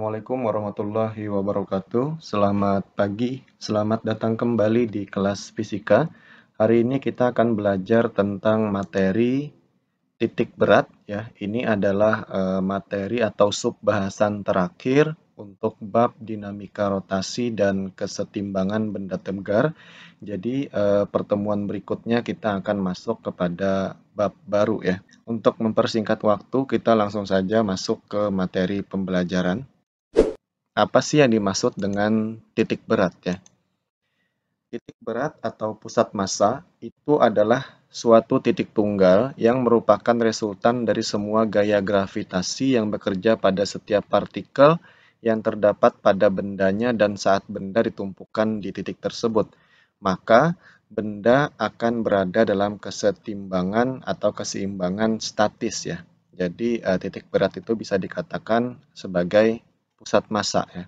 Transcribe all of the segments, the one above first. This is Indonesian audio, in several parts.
Assalamualaikum warahmatullahi wabarakatuh. Selamat pagi, selamat datang kembali di kelas fisika. Hari ini kita akan belajar tentang materi titik berat ya. Ini adalah materi atau sub bahasan terakhir untuk bab dinamika rotasi dan kesetimbangan benda tegar. Jadi pertemuan berikutnya kita akan masuk kepada bab baru ya. Untuk mempersingkat waktu, kita langsung saja masuk ke materi pembelajaran. Apa sih yang dimaksud dengan titik berat ya? Titik berat atau pusat massa itu adalah suatu titik tunggal yang merupakan resultan dari semua gaya gravitasi yang bekerja pada setiap partikel yang terdapat pada bendanya dan saat benda ditumpukan di titik tersebut. Maka benda akan berada dalam kesetimbangan atau keseimbangan statis ya. Jadi titik berat itu bisa dikatakan sebagai pusat massa ya.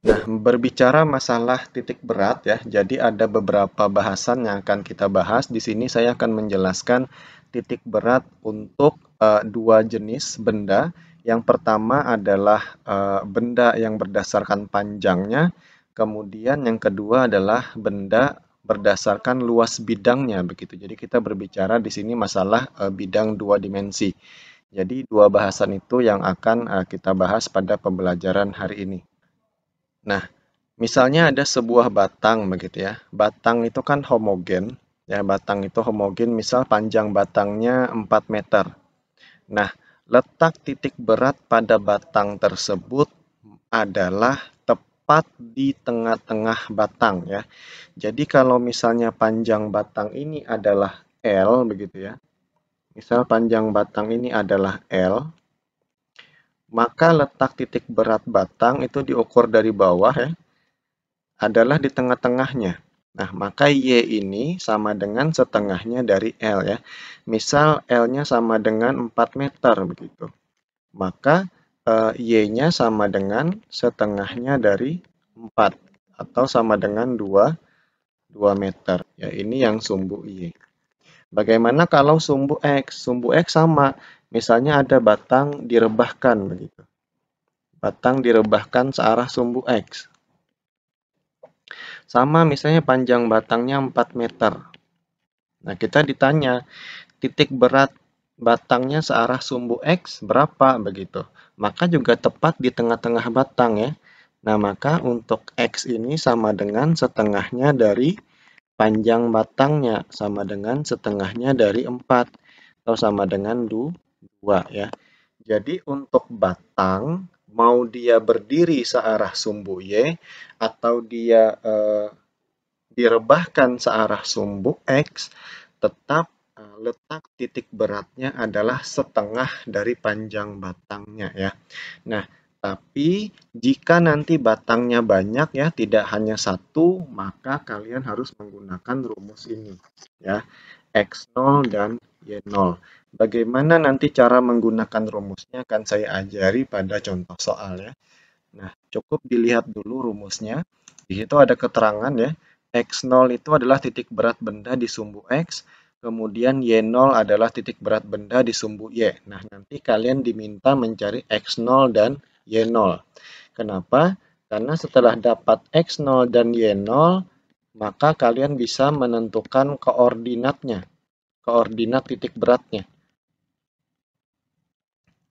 Nah, berbicara masalah titik berat ya, jadi ada beberapa bahasan yang akan kita bahas. Di sini saya akan menjelaskan titik berat untuk dua jenis benda. Yang pertama adalah benda yang berdasarkan panjangnya, kemudian yang kedua adalah benda berdasarkan luas bidangnya begitu. Jadi kita berbicara di sini masalah bidang dua dimensi. Jadi dua bahasan itu yang akan kita bahas pada pembelajaran hari ini. Nah, misalnya ada sebuah batang begitu ya. Batang itu kan homogen. Ya, batang itu homogen, misal panjang batangnya 4 meter. Nah, letak titik berat pada batang tersebut adalah tepat di tengah-tengah batang ya. Jadi kalau misalnya panjang batang ini adalah L begitu ya. Misal panjang batang ini adalah L, maka letak titik berat batang itu diukur dari bawah ya, adalah di tengah-tengahnya. Nah, maka Y ini sama dengan setengahnya dari L ya. Misal L-nya sama dengan 4 meter begitu. Maka Y-nya sama dengan setengahnya dari 4 atau sama dengan 2 meter. Ya, ini yang sumbu Y. Bagaimana kalau sumbu X? Sumbu X sama. Misalnya ada batang direbahkan begitu. Batang direbahkan searah sumbu X. Sama misalnya panjang batangnya 4 meter. Nah, kita ditanya, titik berat batangnya searah sumbu X berapa begitu. Maka juga tepat di tengah-tengah batang ya. Nah, maka untuk X ini sama dengan setengahnya dari panjang batangnya, sama dengan setengahnya dari 4, atau sama dengan 2 ya. Jadi untuk batang, mau dia berdiri searah sumbu Y, atau dia direbahkan searah sumbu X, tetap letak titik beratnya adalah setengah dari panjang batangnya ya. Nah, tapi jika nanti batangnya banyak ya, tidak hanya satu, maka kalian harus menggunakan rumus ini ya. X0 dan Y0. Bagaimana nanti cara menggunakan rumusnya akan saya ajari pada contoh soal ya. Nah, cukup dilihat dulu rumusnya. Di situ ada keterangan ya. X0 itu adalah titik berat benda di sumbu X, kemudian Y0 adalah titik berat benda di sumbu Y. Nah, nanti kalian diminta mencari X0 dan Y0. Kenapa? Karena setelah dapat X0 dan Y0, maka kalian bisa menentukan koordinatnya, koordinat titik beratnya.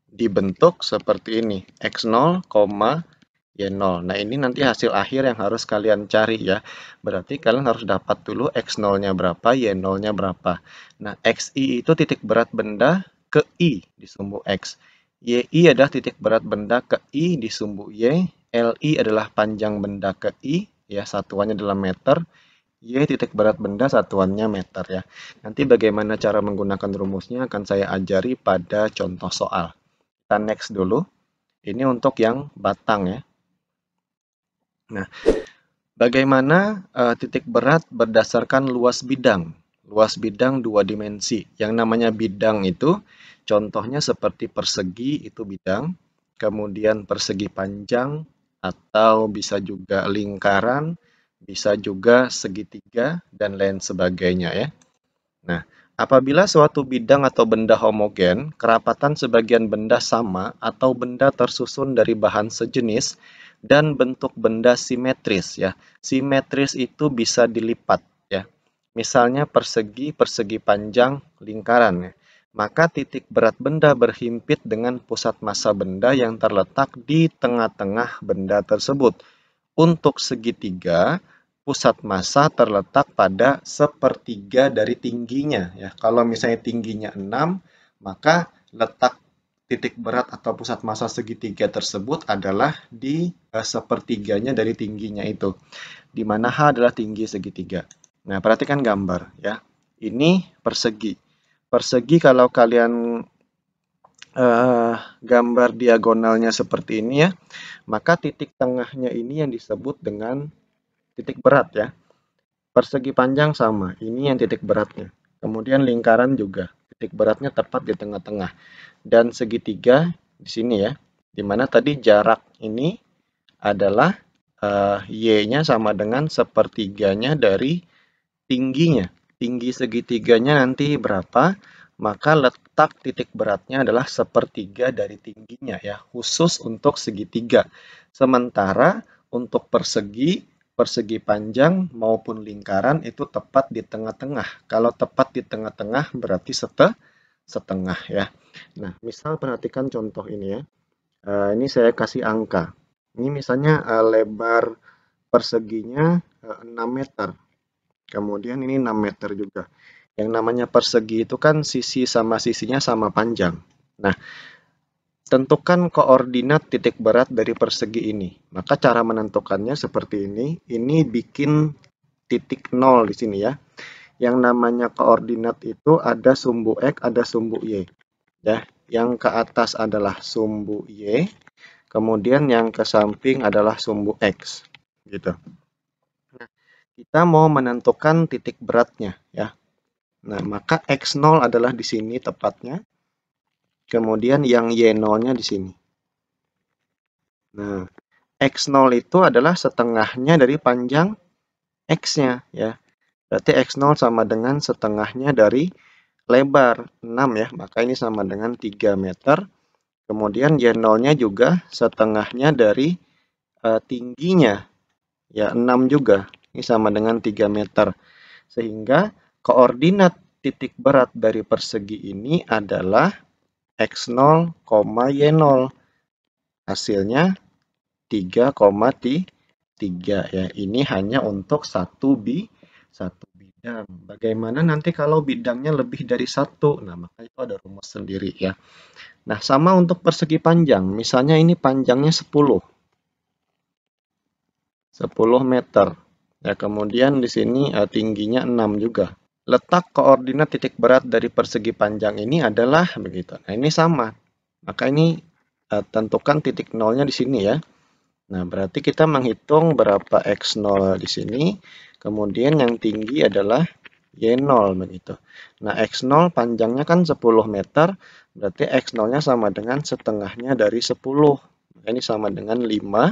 Dibentuk seperti ini, X0, Y0. Nah, ini nanti hasil akhir yang harus kalian cari ya. Berarti kalian harus dapat dulu X0-nya berapa, Y0-nya berapa. Nah, XI itu titik berat benda ke I di sumbu X. YI adalah titik berat benda ke I di sumbu Y. LI adalah panjang benda ke I, ya, satuannya dalam meter. Y titik berat benda satuannya meter ya. Nanti bagaimana cara menggunakan rumusnya akan saya ajari pada contoh soal. Kita next dulu. Ini untuk yang batang ya. Nah, bagaimana titik berat berdasarkan luas bidang? Luas bidang dua dimensi. Yang namanya bidang itu, contohnya seperti persegi itu bidang, kemudian persegi panjang, atau bisa juga lingkaran, bisa juga segitiga, dan lain sebagainya ya. Nah, Apabila suatu bidang atau benda homogen, kerapatan sebagian benda sama atau benda tersusun dari bahan sejenis dan bentuk benda simetris ya. Simetris itu bisa dilipat ya. Misalnya persegi, persegi panjang, lingkaran ya. Maka titik berat benda berhimpit dengan pusat massa benda yang terletak di tengah-tengah benda tersebut. Untuk segitiga, pusat massa terletak pada sepertiga dari tingginya ya. Kalau misalnya tingginya 6, maka letak titik berat atau pusat massa segitiga tersebut adalah di sepertiganya dari tingginya itu, di mana H adalah tinggi segitiga. Nah, perhatikan gambar ya. Ini persegi. Persegi kalau kalian gambar diagonalnya seperti ini ya, maka titik tengahnya ini yang disebut dengan titik berat ya. Persegi panjang sama, ini yang titik beratnya. Kemudian lingkaran juga, titik beratnya tepat di tengah-tengah. Dan segitiga di sini ya, dimana tadi jarak ini adalah Y-nya sama dengan sepertiganya dari tingginya. Tinggi segitiganya nanti berapa? Maka letak titik beratnya adalah sepertiga dari tingginya ya, khusus untuk segitiga. Sementara untuk persegi, persegi panjang maupun lingkaran itu tepat di tengah-tengah. Kalau tepat di tengah-tengah berarti setengah ya. Nah, misal perhatikan contoh ini ya. Ini saya kasih angka. Ini misalnya lebar perseginya 6 meter. Kemudian ini 6 meter juga. Yang namanya persegi itu kan sisi sama sisinya sama panjang. Nah, tentukan koordinat titik berat dari persegi ini. Maka cara menentukannya seperti ini. Ini bikin titik 0 di sini ya. Yang namanya koordinat itu ada sumbu X, ada sumbu Y. Ya, yang ke atas adalah sumbu Y, kemudian yang ke samping adalah sumbu X. Gitu. Nah, kita mau menentukan titik beratnya ya. Nah, maka X0 adalah di sini tepatnya. Kemudian yang Y0-nya di sini. Nah, X0 itu adalah setengahnya dari panjang X-nya ya. Berarti X0 sama dengan setengahnya dari lebar 6 ya. Maka ini sama dengan 3 meter. Kemudian Y0-nya juga setengahnya dari tingginya ya 6 juga. Ini sama dengan 3 meter. Sehingga koordinat titik berat dari persegi ini adalah X0, Y0. Hasilnya 3,3 ya. Ini hanya untuk satu bidang. Bagaimana nanti kalau bidangnya lebih dari satu? Nah, maka itu ada rumus sendiri ya. Nah, sama untuk persegi panjang. Misalnya ini panjangnya 10 meter. Ya, kemudian di sini tingginya 6 juga. Letak koordinat titik berat dari persegi panjang ini adalah begitu. Nah, ini sama. Maka ini tentukan titik nolnya di sini ya. Nah, berarti kita menghitung berapa X0 di sini. Kemudian yang tinggi adalah Y0 begitu. Nah, X0 panjangnya kan 10 meter. Berarti X0-nya sama dengan setengahnya dari 10. Ini sama dengan 5.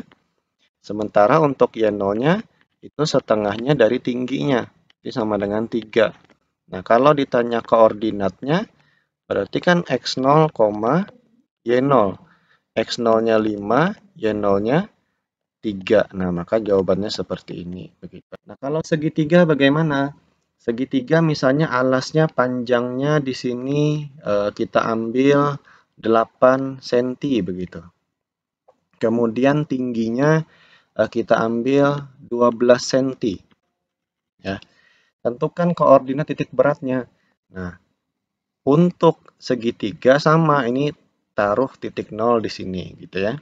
Sementara untuk Y0-nya itu setengahnya dari tingginya. Ini sama dengan 3. Nah, kalau ditanya koordinatnya, berarti kan X0, Y0. X0-nya 5, Y0-nya 3. Nah, maka jawabannya seperti ini. Begitu. Nah, kalau segitiga bagaimana? Segitiga misalnya alasnya panjangnya di sini kita ambil 8 cm begitu. Kemudian tingginya kita ambil 12 cm. Ya. Tentukan koordinat titik beratnya. Nah, untuk segitiga sama, ini taruh titik 0 di sini gitu ya.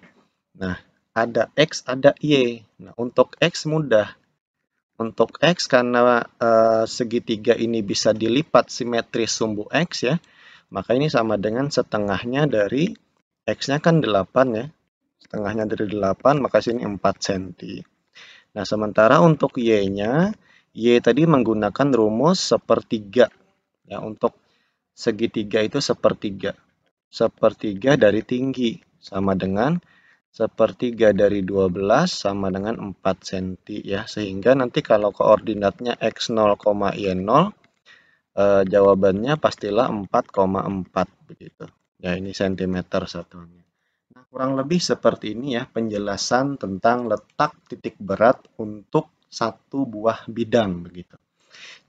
Nah, ada X, ada Y. Nah, untuk X mudah. Untuk X karena segitiga ini bisa dilipat simetris sumbu X ya. Maka ini sama dengan setengahnya dari X-nya kan 8 ya. Setengahnya dari 8, maka sini 4 cm. Nah, sementara untuk Y-nya, Y tadi menggunakan rumus sepertiga. Ya, untuk segitiga itu sepertiga. Sepertiga dari tinggi sama dengan sepertiga dari 12 sama dengan 4 cm ya. Sehingga nanti kalau koordinatnya X0, Y0 Jawabannya pastilah 4,4 begitu. Ya, ini sentimeter satuannya. Nah, kurang lebih seperti ini ya penjelasan tentang letak titik berat untuk satu buah bidang begitu.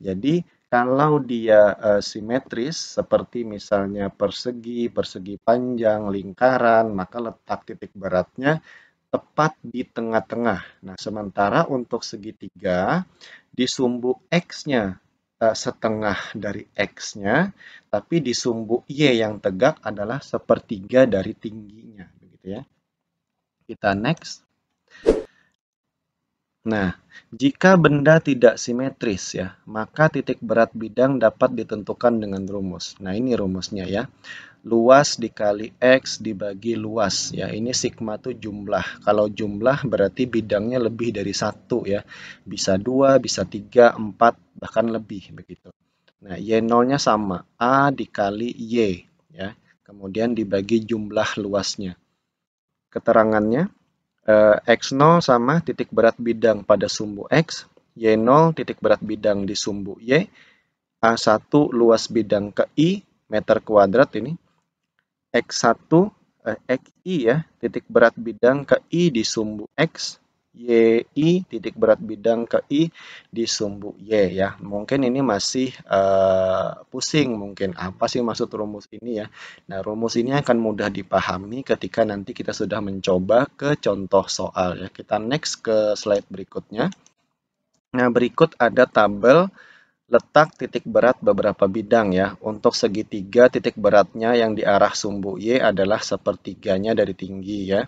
Jadi kalau dia simetris seperti misalnya persegi, persegi panjang, lingkaran, maka letak titik beratnya tepat di tengah-tengah. Nah, sementara untuk segitiga di sumbu X-nya setengah dari X-nya, tapi di sumbu Y yang tegak adalah sepertiga dari tingginya, begitu ya. Kita next. Nah, jika benda tidak simetris ya, maka titik berat bidang dapat ditentukan dengan rumus. Nah, ini rumusnya ya. Luas dikali X dibagi luas ya. Ini sigma itu jumlah. Kalau jumlah berarti bidangnya lebih dari satu ya. Bisa 2, bisa 3, 4, bahkan lebih begitu. Nah, Y0-nya sama. A dikali Y ya. Kemudian dibagi jumlah luasnya. Keterangannya X0 sama titik berat bidang pada sumbu X, Y0 titik berat bidang di sumbu Y, A1 luas bidang ke I meter kuadrat ini, XI ya, titik berat bidang ke I di sumbu X, YI titik berat bidang ke I di sumbu Y ya. Mungkin ini masih pusing mungkin apa sih maksud rumus ini ya. Nah, rumus ini akan mudah dipahami ketika nanti kita sudah mencoba ke contoh soal ya. Kita next ke slide berikutnya. Nah, berikut ada tabel letak titik berat beberapa bidang ya. Untuk segitiga titik beratnya yang di arah sumbu Y adalah sepertiganya dari tinggi ya.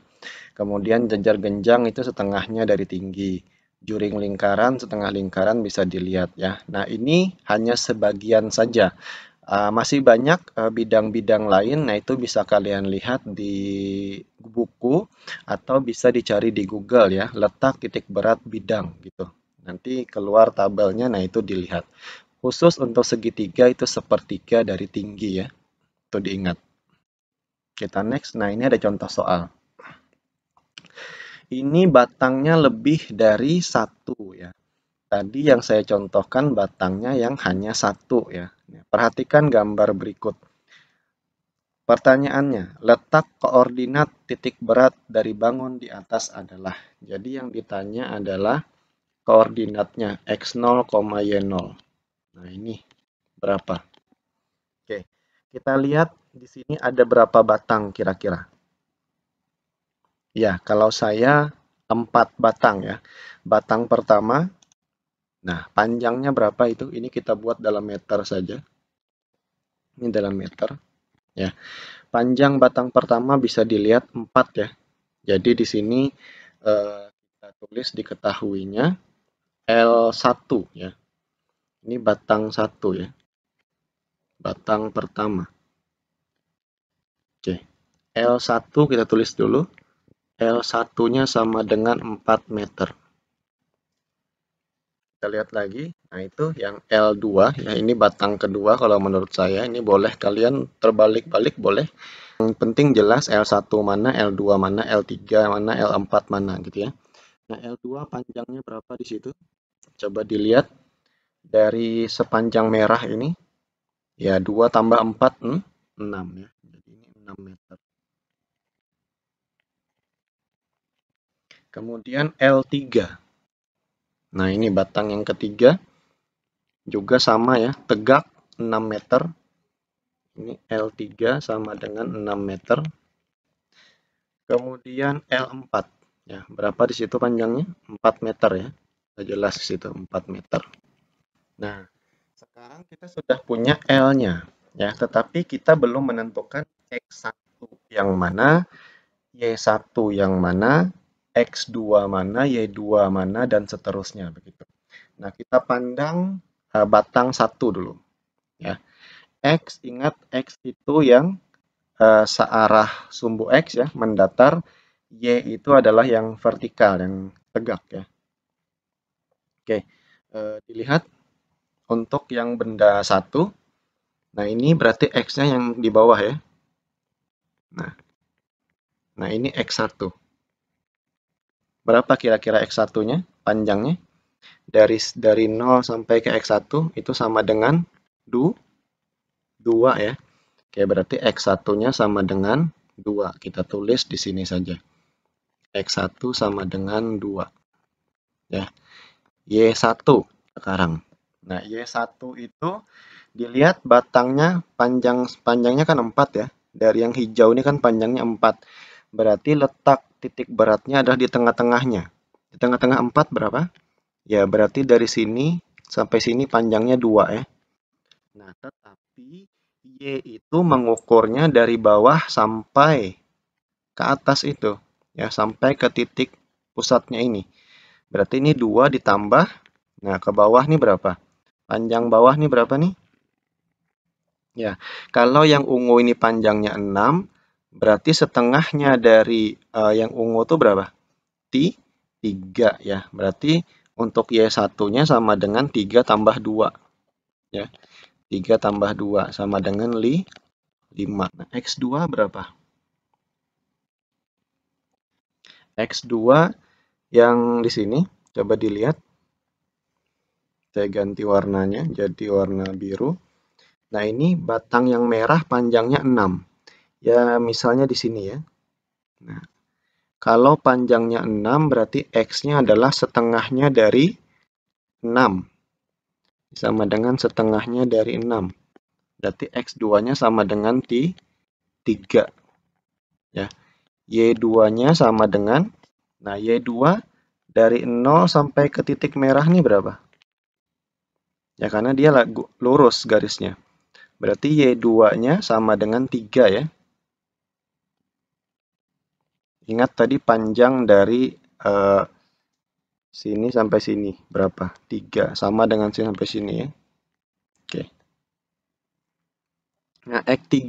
Kemudian jejar genjang itu setengahnya dari tinggi. Juring lingkaran, setengah lingkaran bisa dilihat ya. Nah, ini hanya sebagian saja. Masih banyak bidang-bidang lain, nah itu bisa kalian lihat di buku atau bisa dicari di Google ya, letak titik berat bidang gitu. Nanti keluar tabelnya, nah itu dilihat. Khusus untuk segitiga itu sepertiga dari tinggi ya, itu diingat. Kita next, nah ini ada contoh soal. Ini batangnya lebih dari satu ya. Tadi yang saya contohkan batangnya yang hanya satu ya. Perhatikan gambar berikut. Pertanyaannya, letak koordinat titik berat dari bangun di atas adalah. Jadi yang ditanya adalah koordinatnya x0, y0. Nah, ini berapa? Oke, kita lihat di sini ada berapa batang kira-kira. Ya, kalau saya 4 batang ya. Batang pertama, nah panjangnya berapa itu? Ini kita buat dalam meter saja. Ini dalam meter. Ya, panjang batang pertama bisa dilihat 4 ya. Jadi di sini kita tulis diketahuinya L1 ya. Ini batang 1 ya. Batang pertama. Oke. L1 kita tulis dulu. L1-nya sama dengan 4 meter. Kita lihat lagi. Nah, itu yang L2 ya. Ini batang kedua kalau menurut saya. Ini boleh kalian terbalik-balik boleh. Yang penting jelas L1 mana, L2 mana, L3 mana, L4 mana gitu ya. Nah, L2 panjangnya berapa di situ? Coba dilihat dari sepanjang merah ini. Ya, 2 tambah 4, 6 ya. Jadi ini 6 meter. Kemudian L3. Nah, ini batang yang ketiga. Juga sama ya, tegak 6 meter. Ini L3 sama dengan 6 meter. Kemudian L4. Ya, berapa di situ panjangnya? 4 meter ya. Sudah jelas di situ 4 meter. Nah, sekarang kita sudah punya L-nya ya, tetapi kita belum menentukan X1 yang mana, Y1 yang mana, X2 mana, Y2 mana, dan seterusnya begitu. Nah, kita pandang batang 1 dulu ya. X, ingat X itu yang searah sumbu X ya, mendatar. Y itu adalah yang vertikal, yang tegak ya. Oke, dilihat untuk yang benda 1. Nah, ini berarti X-nya yang di bawah ya. Nah ini X1. Berapa kira-kira X1-nya? Panjangnya? Dari 0 sampai ke X1 itu sama dengan 2 ya. Oke, berarti X1-nya sama dengan 2. Kita tulis di sini saja. X1 sama dengan 2. Ya. Y1 sekarang. Nah, Y1 itu dilihat batangnya panjangnya kan 4 ya. Dari yang hijau ini kan panjangnya 4. Berarti letak titik beratnya adalah di tengah-tengahnya. Di tengah-tengah 4 berapa? Ya, berarti dari sini sampai sini panjangnya 2 ya. Nah, tetapi Y itu mengukurnya dari bawah sampai ke atas itu. Ya, sampai ke titik pusatnya ini. Berarti ini 2 ditambah. Nah, ke bawah nih berapa? Panjang bawah nih berapa nih? Ya, kalau yang ungu ini panjangnya 6, berarti setengahnya dari yang ungu itu berapa? 3 ya. Berarti untuk Y1-nya sama dengan 3 tambah 2 ya. 3 tambah 2 sama dengan 5. Nah, X2 berapa? X2 yang di sini coba dilihat. Saya ganti warnanya jadi warna biru. Nah, ini batang yang merah panjangnya 6. Ya, misalnya di sini ya. Nah, kalau panjangnya 6 berarti X-nya adalah setengahnya dari 6. Sama dengan setengahnya dari 6. Berarti X2-nya sama dengan 3. Ya. Y2-nya sama dengan, nah Y2 dari 0 sampai ke titik merah nih berapa? Ya, karena dia lurus garisnya. Berarti Y2-nya sama dengan 3 ya. Ingat tadi panjang dari sini sampai sini berapa? 3. Sama dengan sini sampai sini ya. Oke. Nah, X3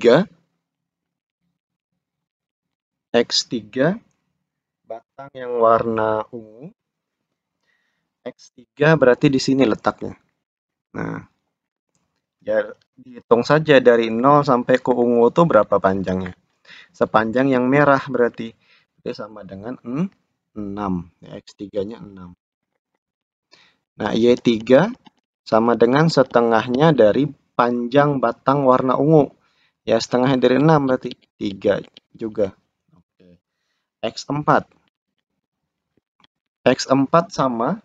batang yang warna ungu. X3 berarti di sini letaknya. Nah, ya dihitung saja dari 0 sampai ke ungu itu berapa panjangnya. Sepanjang yang merah berarti. Itu sama dengan 6. Ya, X3-nya 6. Nah, Y3 sama dengan setengahnya dari panjang batang warna ungu. Ya, setengahnya dari 6 berarti 3 juga. Oke. X4. X4 sama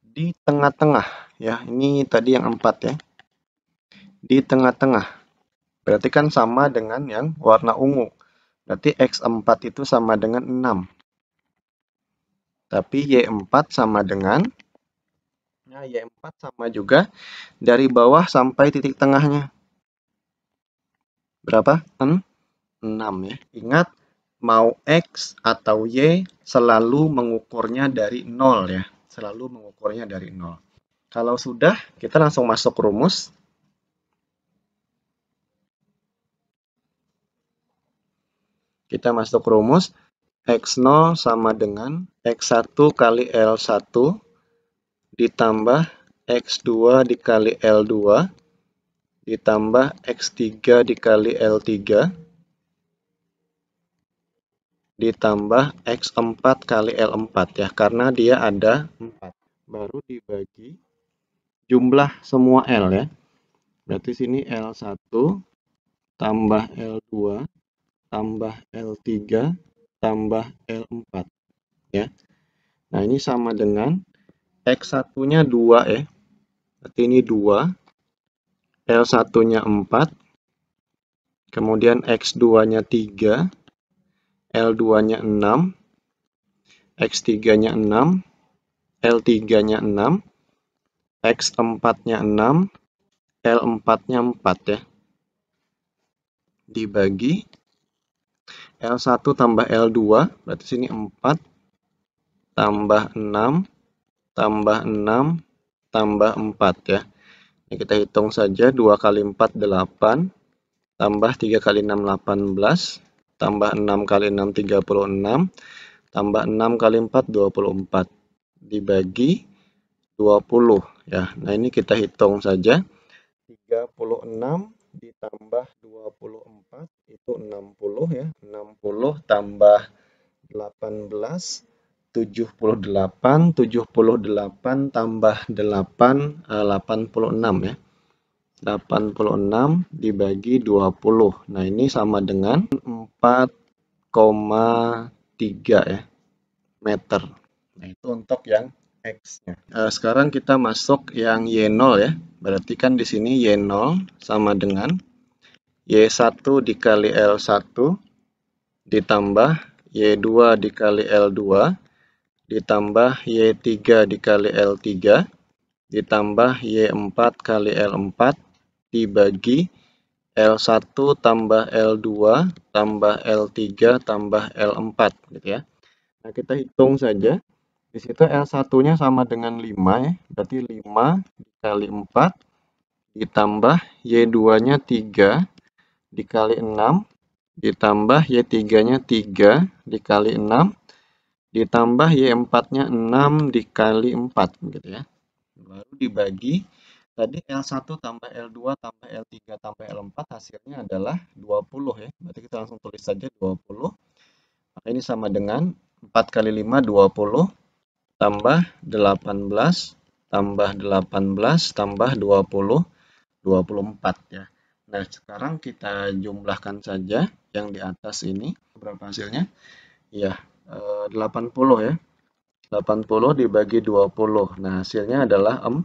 di tengah-tengah. Ya, ini tadi yang 4 ya. Di tengah-tengah. Berarti kan sama dengan yang warna ungu. Berarti X4 itu sama dengan 6. Tapi Y4 sama dengan, nah Y4 sama juga dari bawah sampai titik tengahnya. Berapa? 6 ya. Ingat, mau X atau Y selalu mengukurnya dari 0 ya. Selalu mengukurnya dari 0. Kalau sudah, kita langsung masuk rumus. Kita masuk rumus. X0 sama dengan X1 kali L1 ditambah X2 dikali L2 ditambah X3 dikali L3 ditambah X4 kali L4 ya, karena dia ada 4. Baru dibagi jumlah semua L ya. Berarti sini L1 tambah L2 tambah L3 tambah L4 ya. Nah, ini sama dengan X1-nya 2 ya. Berarti ini 2. L1-nya 4. Kemudian X2-nya 3. L2-nya 6. X3-nya 6. L3-nya 6. X4-nya 6. L4-nya 4 ya. Dibagi L1 tambah L2. Berarti sini 4. Tambah 6. Tambah 6. Tambah 4 ya. Ini kita hitung saja. 2 kali 4, 8. Tambah 3 kali 6, 18. Tambah 6 kali 6, 36. Tambah 6 kali 4, 24. Dibagi 20. Ya, nah ini kita hitung saja. 36 ditambah 24 itu 60 ya. 60 tambah 18. 78 tambah 8, 86 ya. 86 dibagi 20. Nah, ini sama dengan 4,3 ya, meter. Nah, itu untuk yang X-nya. Sekarang kita masuk yang Y0 ya. Berarti kan di sini Y0 sama dengan Y1 dikali L1 ditambah Y2 dikali L2 ditambah Y3 dikali L3 ditambah Y4 kali L4 dibagi L1 tambah L2 tambah L3 tambah L4 gitu ya. Nah, kita hitung saja. Di situ L1-nya sama dengan 5 ya. Berarti 5 dikali 4 ditambah Y2-nya 3 dikali 6 ditambah Y3-nya 3 dikali 6 ditambah Y4-nya 6 dikali 4 gitu ya. Baru dibagi tadi L1 tambah L2 tambah L3 tambah L4 hasilnya adalah 20 ya. Berarti kita langsung tulis saja 20. Maka ini sama dengan 4 kali 5 20 tambah 18 tambah 18 tambah 20 24 ya. Nah, sekarang kita jumlahkan saja yang di atas ini. Berapa hasilnya? Ya, 80 ya. 80 dibagi 20. Nah, hasilnya adalah 4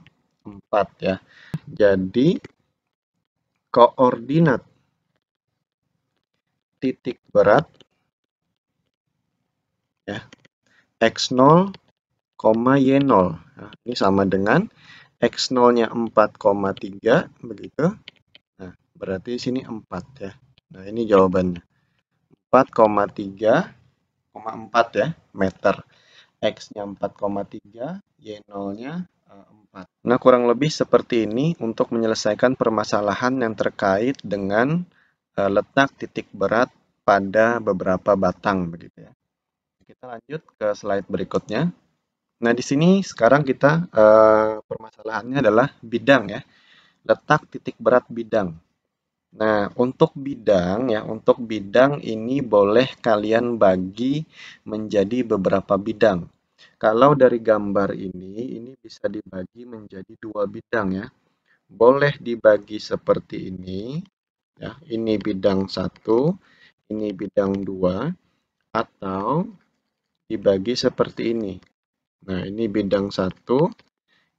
ya. Jadi, koordinat titik berat ya, X0, Y0. Nah, ini sama dengan X0-nya 4,3 begitu. Nah, berarti di sini 4 ya. Nah, ini jawabannya. 4,3,4 ya meter. X-nya 4,3, Y0-nya 4. Nah, kurang lebih seperti ini untuk menyelesaikan permasalahan yang terkait dengan letak titik berat pada beberapa batang begitu ya. Kita lanjut ke slide berikutnya. Nah, di sini sekarang kita permasalahannya adalah bidang ya. Letak titik berat bidang. Nah, untuk bidang ini boleh kalian bagi menjadi beberapa bidang. Kalau dari gambar ini bisa dibagi menjadi 2 bidang ya. Boleh dibagi seperti ini ya. Ini bidang 1, ini bidang 2, atau dibagi seperti ini. Nah, ini bidang 1,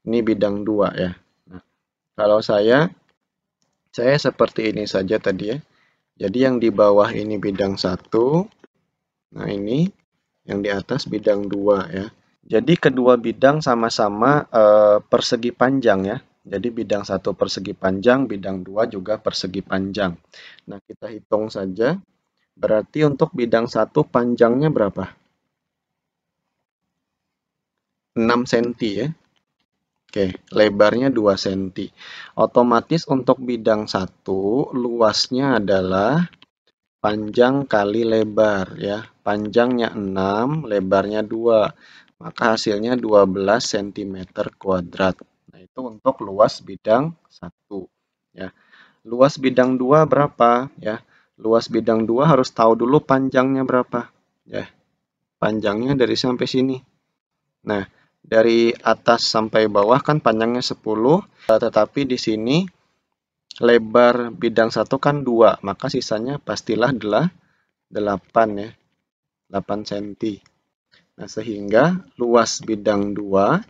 ini bidang 2 ya. Nah, kalau saya seperti ini saja tadi ya. Jadi yang di bawah ini bidang 1, nah ini yang di atas bidang 2 ya. Jadi kedua bidang sama-sama persegi panjang ya. Jadi bidang 1 persegi panjang, bidang 2 juga persegi panjang. Nah, kita hitung saja. Berarti untuk bidang 1 panjangnya berapa? 6 cm ya. Oke, lebarnya 2 cm. Otomatis untuk bidang 1 luasnya adalah panjang kali lebar ya. Panjangnya 6, lebarnya 2. Maka hasilnya 12 cm kuadrat. Nah, itu untuk luas bidang 1 ya. Luas bidang 2 berapa ya? Luas bidang 2 harus tahu dulu panjangnya berapa ya. Panjangnya dari sampai sini. Nah, dari atas sampai bawah kan panjangnya 10, tetapi di sini lebar bidang 1 kan 2, maka sisanya pastilah adalah 8 ya. 8 cm. Nah, sehingga luas bidang 2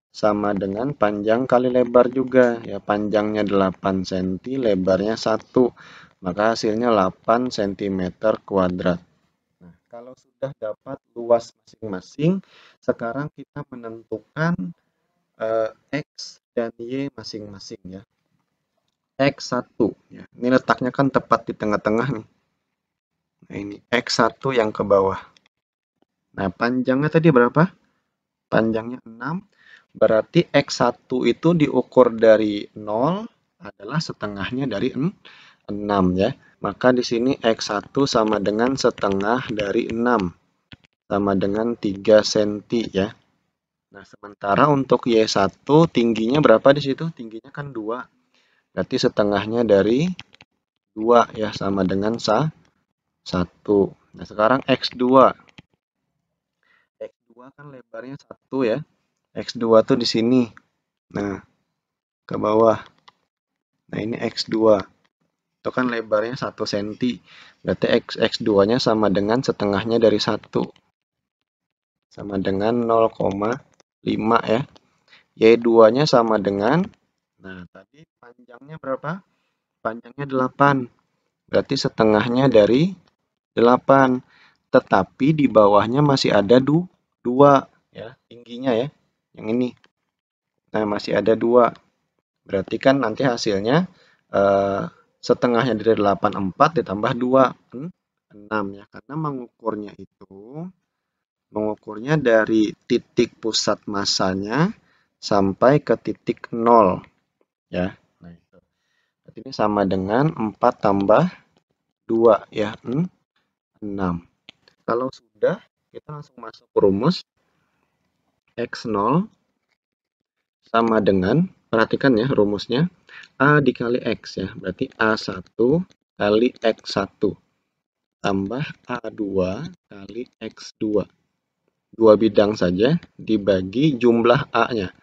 sama dengan panjang kali lebar juga ya. Panjangnya 8 cm, lebarnya 1. Maka hasilnya 8 cm kuadrat. Nah, kalau sudah dapat luas masing-masing, sekarang kita menentukan X dan Y masing-masing ya. X1 ya. Ini letaknya kan tepat di tengah-tengah nih. Nah, ini X1 yang ke bawah. Nah, panjangnya tadi berapa? Panjangnya 6. Berarti X1 itu diukur dari 0 adalah setengahnya dari 6 ya. Maka di sini X1 sama dengan setengah dari 6. Sama dengan 3 cm ya. Nah, sementara untuk Y1 tingginya berapa di situ? Tingginya kan 2. Berarti setengahnya dari 2 ya, sama dengan 1. Nah, sekarang X2. X2 kan lebarnya 1 ya. X2 tuh di sini. Nah, ke bawah. Nah, ini X2. Itu kan lebarnya 1 cm. Berarti X2-nya sama dengan setengahnya dari 1. Sama dengan 0,5 ya. Y2-nya sama dengan, nah tadi panjangnya berapa? Panjangnya 8. Berarti setengahnya dari 8. Tetapi di bawahnya masih ada 2 ya, tingginya ya. Yang ini. Nah, masih ada 2. Berarti kan nanti hasilnya setengahnya dari 8, 4 ditambah 2, 6 ya. Karena mengukurnya dari titik pusat massanya sampai ke titik 0 ya. Nah, itu. Berarti ini sama dengan 4 tambah 2 ya, 6. Kalau sudah, kita langsung masuk ke rumus. X0 sama dengan, perhatikan ya rumusnya, A dikali X ya. Berarti A1 kali X1 tambah A2 kali X2. 2 bidang saja dibagi jumlah A-nya.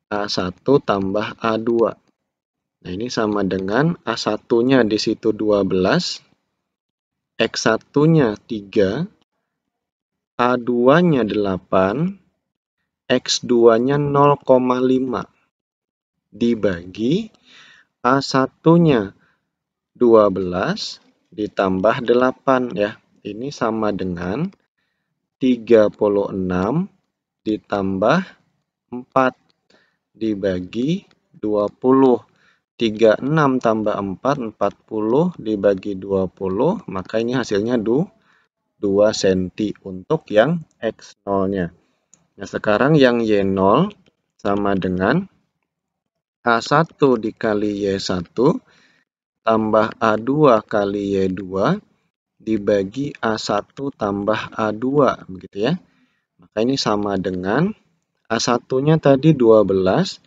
A1 tambah A2. Nah, ini sama dengan A1-nya di situ 12, X1-nya 3, A2-nya 8, X2-nya 0,5 dibagi A1-nya 12 ditambah 8 ya. Ini sama dengan 36 ditambah 4 dibagi 20. 36 tambah 4, 40 dibagi 20, maka ini hasilnya 2 cm untuk yang X0-nya. Nah, sekarang yang Y0 sama dengan A1 dikali Y1 tambah A2 kali Y2 dibagi A1 tambah A2, begitu ya. Maka ini sama dengan A1-nya tadi 12,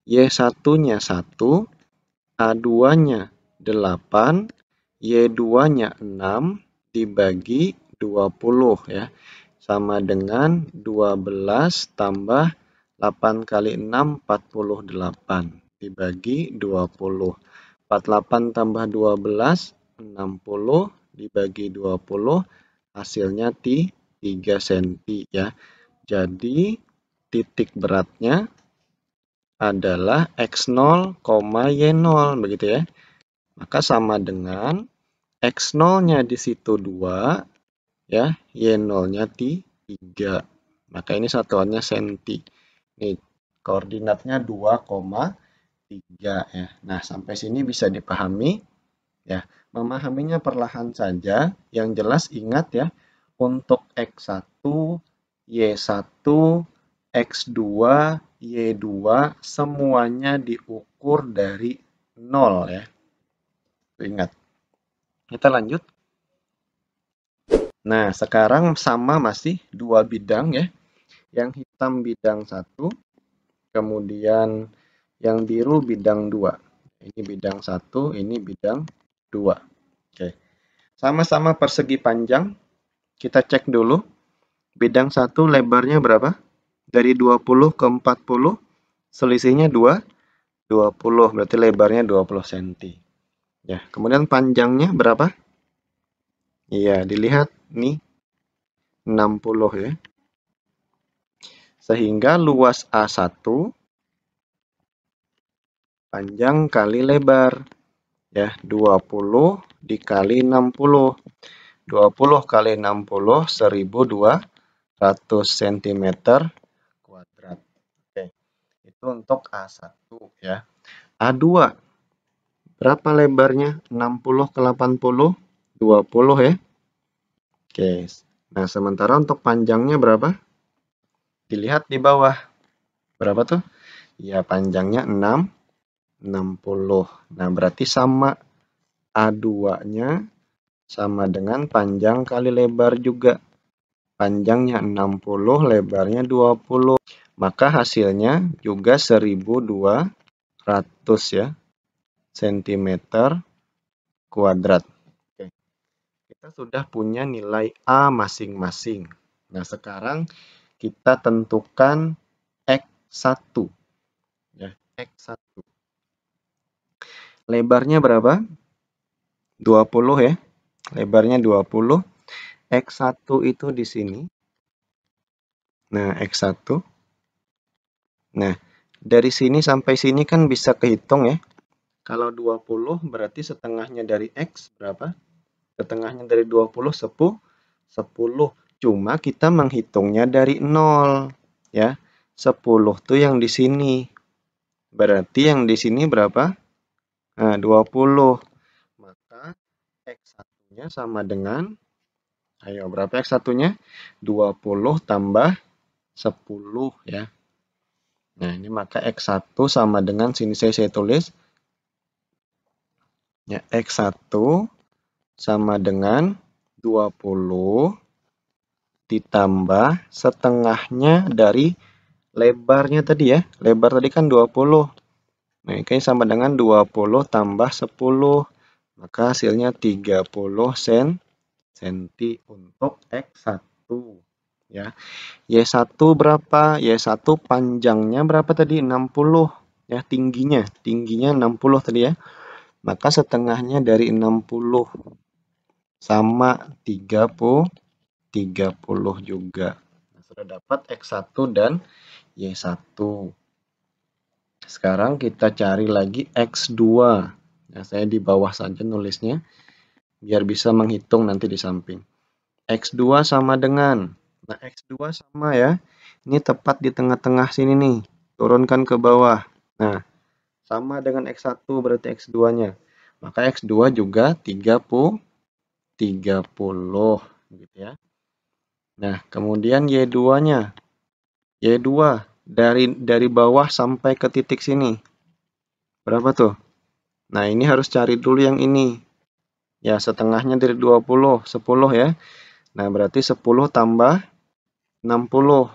Y1-nya 1, A2-nya 8, Y2-nya 6 dibagi 20 ya. Sama dengan 12 tambah 8 kali 6, 48 dibagi 20. 48 tambah 12, 60 dibagi 20, hasilnya 3 cm ya. Jadi titik beratnya adalah X0, Y0 begitu ya. Maka sama dengan X0-nya di situ 2 ya, Y0-nya 3. Maka ini satuannya senti. Ini koordinatnya 2,3 ya. Nah, sampai sini bisa dipahami ya. Memahaminya perlahan saja. Yang jelas ingat ya, untuk X1, Y1, X2, Y2 semuanya diukur dari 0 ya. Ingat. Kita lanjut. Nah, sekarang sama masih 2 bidang ya. Yang hitam bidang 1, kemudian yang biru bidang 2. Ini bidang 1, ini bidang 2. Oke. Sama-sama persegi panjang. Kita cek dulu. Bidang 1 lebarnya berapa? Dari 20 ke 40, selisihnya 20. Berarti lebarnya 20 cm. Ya, kemudian panjangnya berapa? Iya, dilihat nih 60 ya. Sehingga luas A1 panjang kali lebar ya, 20 dikali 60. 20 kali 60 1200 cm kuadrat. Oke. Itu untuk A1 ya. A2 berapa lebarnya? 60 ke 80, 20 ya. Oke. Nah, sementara untuk panjangnya berapa? Dilihat di bawah. Berapa tuh? Ya, panjangnya 60. Nah, berarti sama A2-nya sama dengan panjang kali lebar juga. Panjangnya 60, lebarnya 20. Maka hasilnya juga 1200 ya cm kuadrat. Oke. Kita sudah punya nilai A masing-masing. Nah, sekarang kita tentukan X1 ya, X1. Lebarnya berapa? 20 ya. Lebarnya 20. X1 itu di sini. Nah, X1. Nah, dari sini sampai sini kan bisa kehitung ya. Kalau 20 berarti setengahnya dari X berapa? Setengahnya dari 20, 10. Cuma kita menghitungnya dari 0. Ya, 10 tuh yang di sini. Berarti yang di sini berapa? Nah, 20. Maka X1-nya sama dengan, ayo berapa X1-nya? 20 tambah 10 ya. Nah, ini maka X1 sama dengan, sini saya tulis. Ya, X1 sama dengan 20 ditambah setengahnya dari lebarnya tadi ya. Lebar tadi kan 20. Nah, ini sama dengan 20 tambah 10. Maka hasilnya 30 cm untuk X1 ya. Y1 berapa? Y1 panjangnya berapa tadi? 60 ya, tingginya 60 tadi ya. Maka setengahnya dari 60 sama 30 juga. Nah, sudah dapat X1 dan Y1. Sekarang kita cari lagi X2. Nah, saya di bawah saja nulisnya biar bisa menghitung nanti di samping. X2 sama dengan, nah X2 sama ya. Ini tepat di tengah-tengah sini nih. Turunkan ke bawah. Nah, sama dengan X1 berarti X2-nya. Maka X2 juga 30 gitu ya. Nah, kemudian Y2-nya. Y2 dari bawah sampai ke titik sini. Berapa tuh? Nah, ini harus cari dulu yang ini. Ya, setengahnya dari 20, 10 ya. Nah, berarti 10 tambah 60.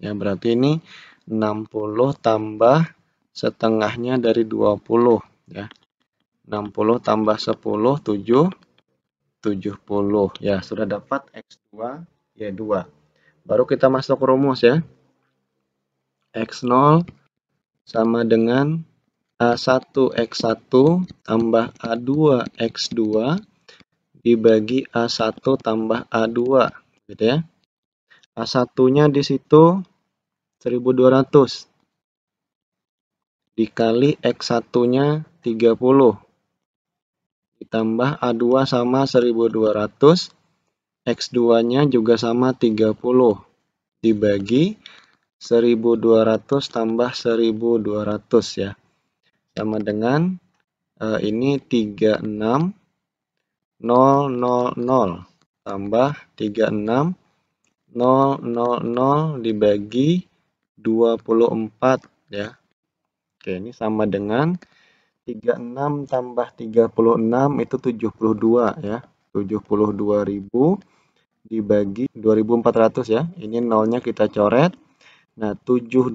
Ya, berarti ini 60 tambah setengahnya dari 20 ya. 60 tambah 10, 70. Ya, sudah dapat X2, Y2. Baru kita masuk rumus ya. X0 sama dengan A1 X1 tambah A2 X2 dibagi A1 tambah A2 gitu ya. A1-nya di situ 1200 dikali X1-nya 30 ditambah A2 sama 1200, X2-nya juga sama 30 dibagi 1200 tambah 1200 ya. Sama dengan ini 36.000 tambah 36.000 dibagi 24 ya. Oke, ini sama dengan 36 tambah 36 itu 72 ya. 72.000 dibagi 2400 ya. Ini nolnya kita coret. Nah, 72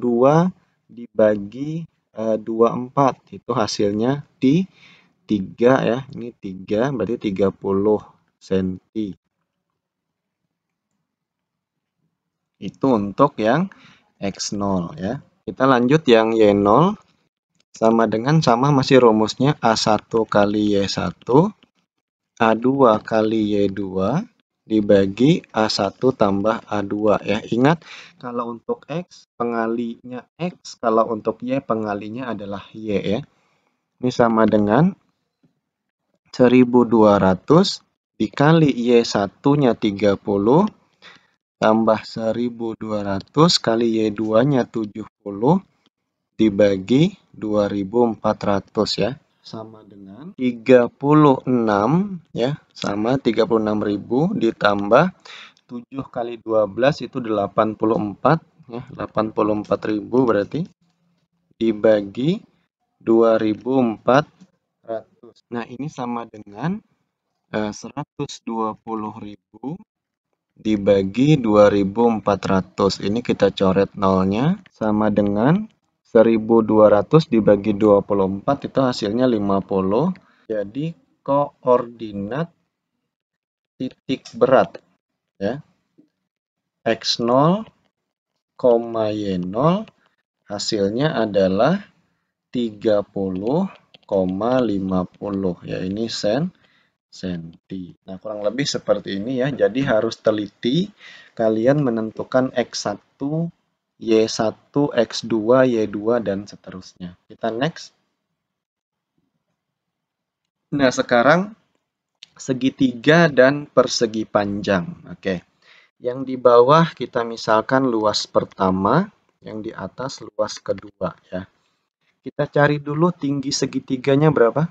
dibagi 24 itu hasilnya di 3 ya. Ini 3 berarti 30 cm. Itu untuk yang X0 ya. Kita lanjut yang Y0 sama dengan, sama masih rumusnya A1 kali Y1 A2 kali Y2 dibagi A1 tambah A2 ya. Ingat, kalau untuk X pengalinya X, kalau untuk Y pengalinya adalah Y ya. Ini sama dengan 1200 dikali Y1-nya 30 tambah 1200 kali Y2-nya 70 dibagi 2400 ya. Sama dengan 36 ya, sama 36.000 ditambah 7 kali 12 itu 84 ya, 84.000 berarti dibagi 2400. Nah, ini sama dengan 120.000 dibagi 2400. Ini kita coret nolnya, sama dengan 1200 dibagi 24 itu hasilnya 50. Jadi koordinat titik berat ya. X0, Y0 hasilnya adalah 30, ya ini senti. Nah, kurang lebih seperti ini ya. Jadi harus teliti kalian menentukan X1, Y1, X2, Y2 dan seterusnya. Kita next. Nah, sekarang segitiga dan persegi panjang. Oke. Yang di bawah kita misalkan luas pertama, yang di atas luas kedua ya. Kita cari dulu tinggi segitiganya berapa?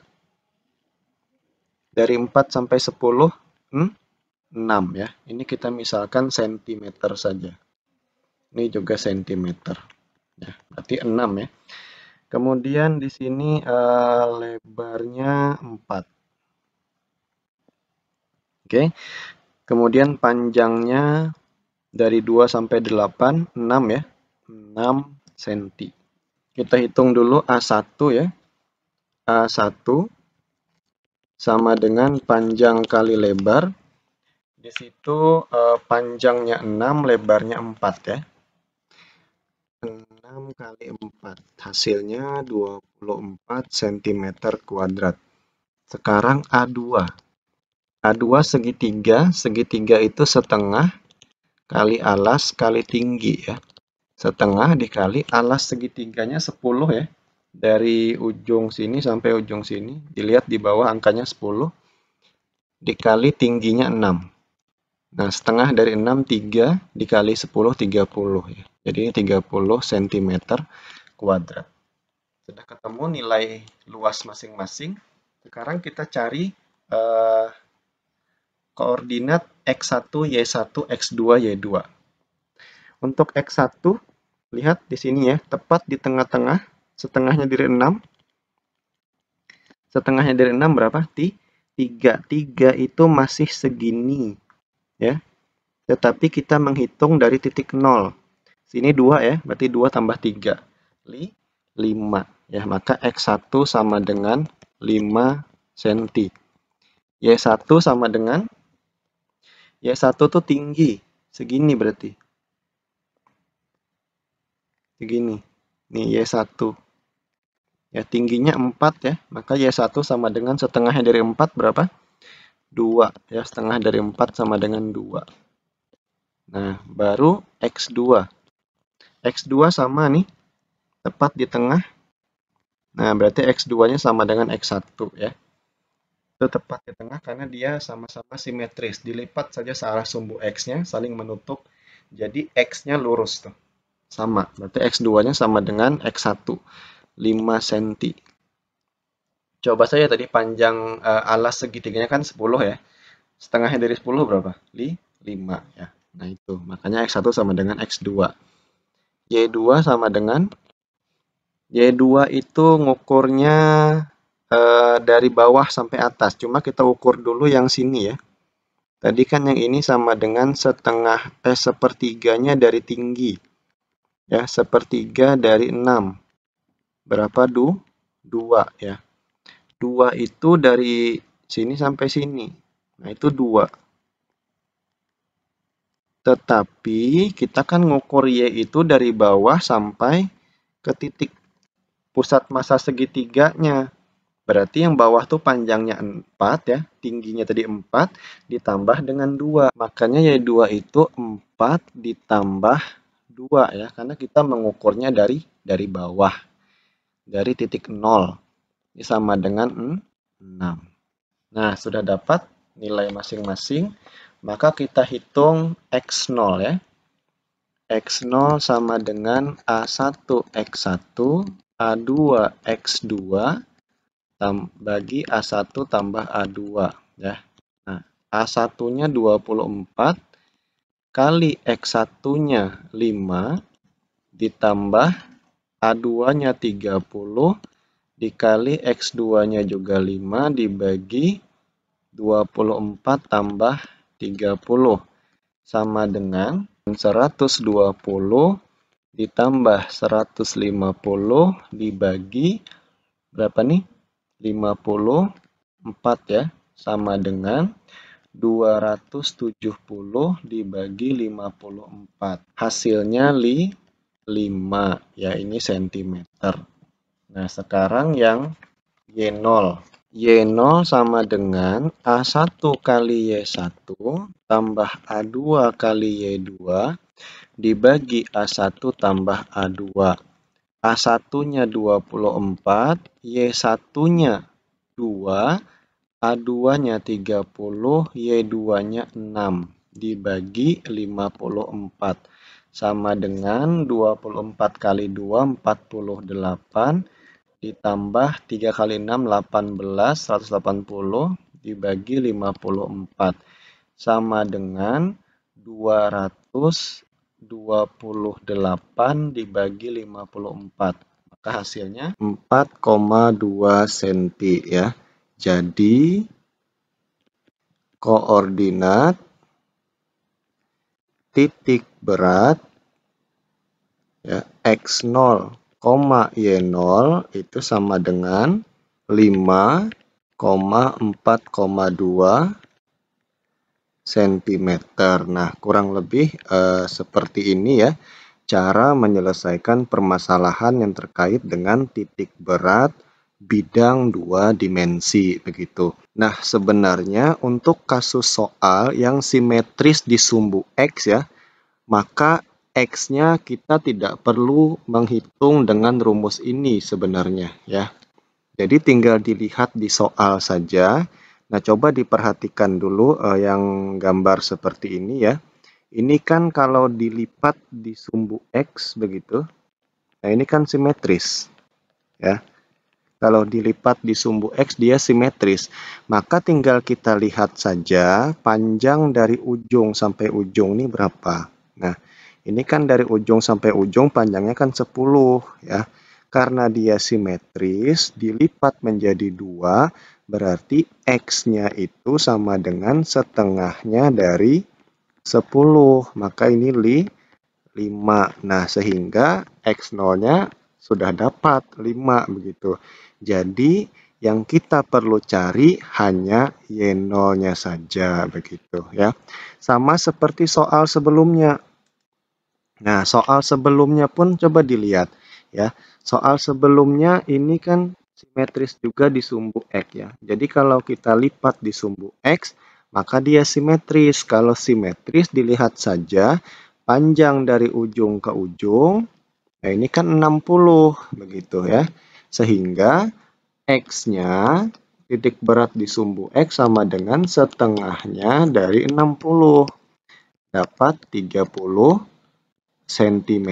Dari 4 sampai 10, 6 ya. Ini kita misalkan sentimeter saja. Ini juga sentimeter. Ya, berarti 6 ya. Kemudian di sini lebarnya 4. Oke. Kemudian panjangnya dari 2 sampai 8, 6 ya. 6 cm. Kita hitung dulu A1 ya. A1 sama dengan panjang kali lebar. Di situ panjangnya 6, lebarnya 4 ya. 6 kali 4, hasilnya 24 cm kuadrat. Sekarang A2. A2 segitiga, segitiga itu setengah kali alas kali tinggi ya. Setengah dikali alas segitiganya 10 ya. Dari ujung sini sampai ujung sini, dilihat di bawah angkanya 10, dikali tingginya 6. Nah, setengah dari 6, 3, dikali 10, 30 ya. Jadi ini 30 cm kuadrat. Sudah ketemu nilai luas masing-masing. Sekarang kita cari koordinat X1, Y1, X2, Y2. Untuk X1, lihat di sini ya, tepat di tengah-tengah, setengahnya dari 6. Setengahnya dari 6 berapa? 3. 3 itu masih segini. Ya. Tetapi kita menghitung dari titik 0. Sini 2 ya, berarti 2 tambah 3. 5. Ya, maka X1 sama dengan 5 cm. Y1 sama dengan, Y1 tuh tinggi. Segini berarti. Segini. Nih Y1. Ya, tingginya 4 ya. Maka Y1 sama dengan setengahnya dari 4 berapa? 2. Ya, setengah dari 4 sama dengan 2. Nah, baru X2. X2 sama nih. Tepat di tengah. Nah, berarti X2-nya sama dengan X1 ya. Itu tepat di tengah karena dia sama-sama simetris. Dilipat saja searah sumbu X-nya, saling menutup. Jadi X-nya lurus tuh. Sama. Berarti X2-nya sama dengan X1. 5 cm. Coba saja tadi panjang alas segitiganya kan 10 ya. Setengahnya dari 10 berapa? 5 ya. Nah itu. Makanya X1 sama dengan X2. Y2 sama dengan, Y2 itu ngukurnya dari bawah sampai atas. Cuma kita ukur dulu yang sini ya. Tadi kan yang ini sama dengan sepertiganya dari tinggi. Ya, sepertiga dari 6. Berapa? 2 ya. 2 itu dari sini sampai sini. Nah, itu 2. Tetapi kita kan ngukur Y itu dari bawah sampai ke titik pusat massa segitiganya. Berarti yang bawah tuh panjangnya 4 ya, tingginya tadi 4 ditambah dengan 2. Makanya Y2 itu 4 ditambah 2 ya, karena kita mengukurnya dari bawah. Dari titik 0. Ini sama dengan 6. Nah, sudah dapat nilai masing-masing, maka kita hitung X0 ya. X0 sama dengan A1 X1, A2 X2, bagi A1 tambah A2 ya. Nah, A1-nya 24 kali X1-nya 5 ditambah A2-nya 30 dikali X2-nya juga 5 dibagi 24 tambah 30 sama dengan 120 ditambah 150 dibagi berapa nih? 54 ya, sama dengan 270 dibagi 54. Hasilnya 5 ya, ini cm. Nah, sekarang yang Y0. Y0 sama dengan A1 kali Y1 tambah A2 kali Y2 dibagi A1 tambah A2. A1-nya 24, Y1-nya 2, A2-nya 30, Y2-nya 6 dibagi 54 sama dengan 24 kali 2 48 ditambah 3 kali 6 18 180 dibagi 54 sama dengan 228 dibagi 54. Maka hasilnya 4,2 cm ya. Jadi koordinat titik berat ya, X0, Y0 itu sama dengan 5,4,2 cm. Nah, kurang lebih seperti ini ya cara menyelesaikan permasalahan yang terkait dengan titik berat bidang 2 dimensi begitu. Nah, sebenarnya untuk kasus soal yang simetris di sumbu X ya, maka X-nya kita tidak perlu menghitung dengan rumus ini sebenarnya ya. Jadi tinggal dilihat di soal saja. Nah, coba diperhatikan dulu yang gambar seperti ini ya. Ini kan kalau dilipat di sumbu X begitu. Nah, ini kan simetris ya. Kalau dilipat di sumbu X dia simetris. Maka tinggal kita lihat saja panjang dari ujung sampai ujung ini berapa. Nah, ini kan dari ujung sampai ujung panjangnya kan 10 ya. Karena dia simetris, dilipat menjadi 2, berarti X-nya itu sama dengan setengahnya dari 10. Maka ini 5. Nah, sehingga X0-nya sudah dapat 5 begitu. Jadi, yang kita perlu cari hanya Y0-nya saja begitu ya. Sama seperti soal sebelumnya. Nah, soal sebelumnya pun coba dilihat ya. Soal sebelumnya ini kan simetris juga di sumbu X ya. Jadi kalau kita lipat di sumbu X, maka dia simetris. Kalau simetris dilihat saja panjang dari ujung ke ujung. Nah, ini kan 60 begitu ya. Sehingga X-nya titik berat di sumbu X sama dengan setengahnya dari 60. Dapat 30 cm.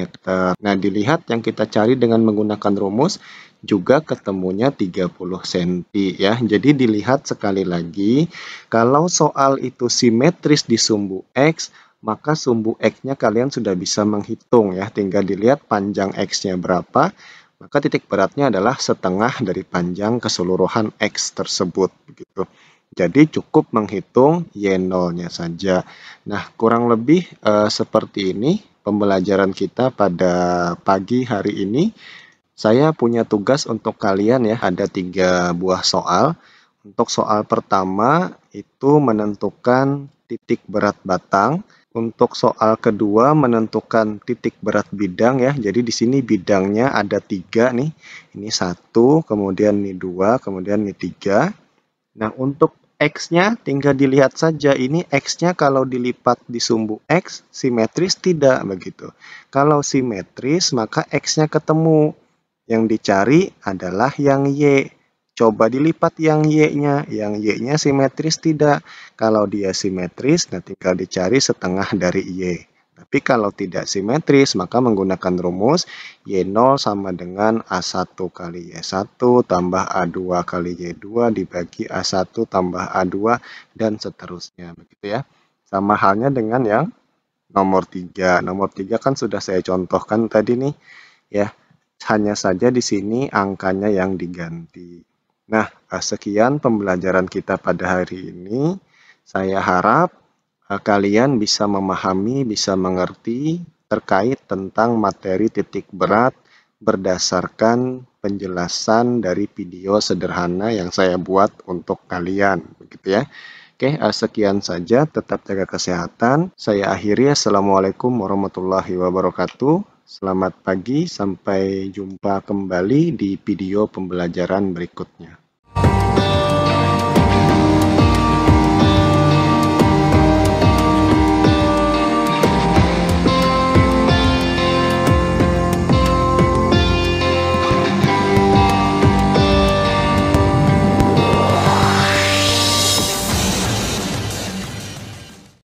Nah, dilihat yang kita cari dengan menggunakan rumus juga ketemunya 30 cm ya. Jadi dilihat sekali lagi, kalau soal itu simetris di sumbu X, maka sumbu X-nya kalian sudah bisa menghitung ya. Tinggal dilihat panjang X-nya berapa, maka titik beratnya adalah setengah dari panjang keseluruhan X tersebut begitu. Jadi cukup menghitung Y0-nya saja. Nah, kurang lebih seperti ini pembelajaran kita pada pagi hari ini. Saya punya tugas untuk kalian ya, ada 3 buah soal. Untuk soal pertama itu menentukan titik berat batang. Untuk soal kedua menentukan titik berat bidang ya. Jadi di sini bidangnya ada 3 nih. Ini 1, kemudian ini 2, kemudian ini 3. Nah, untuk X-nya tinggal dilihat saja. Ini X-nya kalau dilipat di sumbu X, simetris tidak begitu. Kalau simetris, maka X-nya ketemu. Yang dicari adalah yang Y. Coba dilipat yang Y-nya. Yang Y-nya simetris tidak. Kalau dia simetris, nah tinggal dicari setengah dari Y. Tapi kalau tidak simetris, maka menggunakan rumus Y0 sama dengan A1 kali Y1 tambah A2 kali Y2 dibagi A1 tambah A2 dan seterusnya. Begitu ya. Sama halnya dengan yang nomor 3. Nomor 3 kan sudah saya contohkan tadi nih. Ya, hanya saja di sini angkanya yang diganti. Nah, sekian pembelajaran kita pada hari ini. Saya harap kalian bisa memahami, bisa mengerti terkait tentang materi titik berat berdasarkan penjelasan dari video sederhana yang saya buat untuk kalian, begitu ya. Oke, sekian saja. Tetap jaga kesehatan. Saya akhiri. Assalamualaikum warahmatullahi wabarakatuh. Selamat pagi, sampai jumpa kembali di video pembelajaran berikutnya.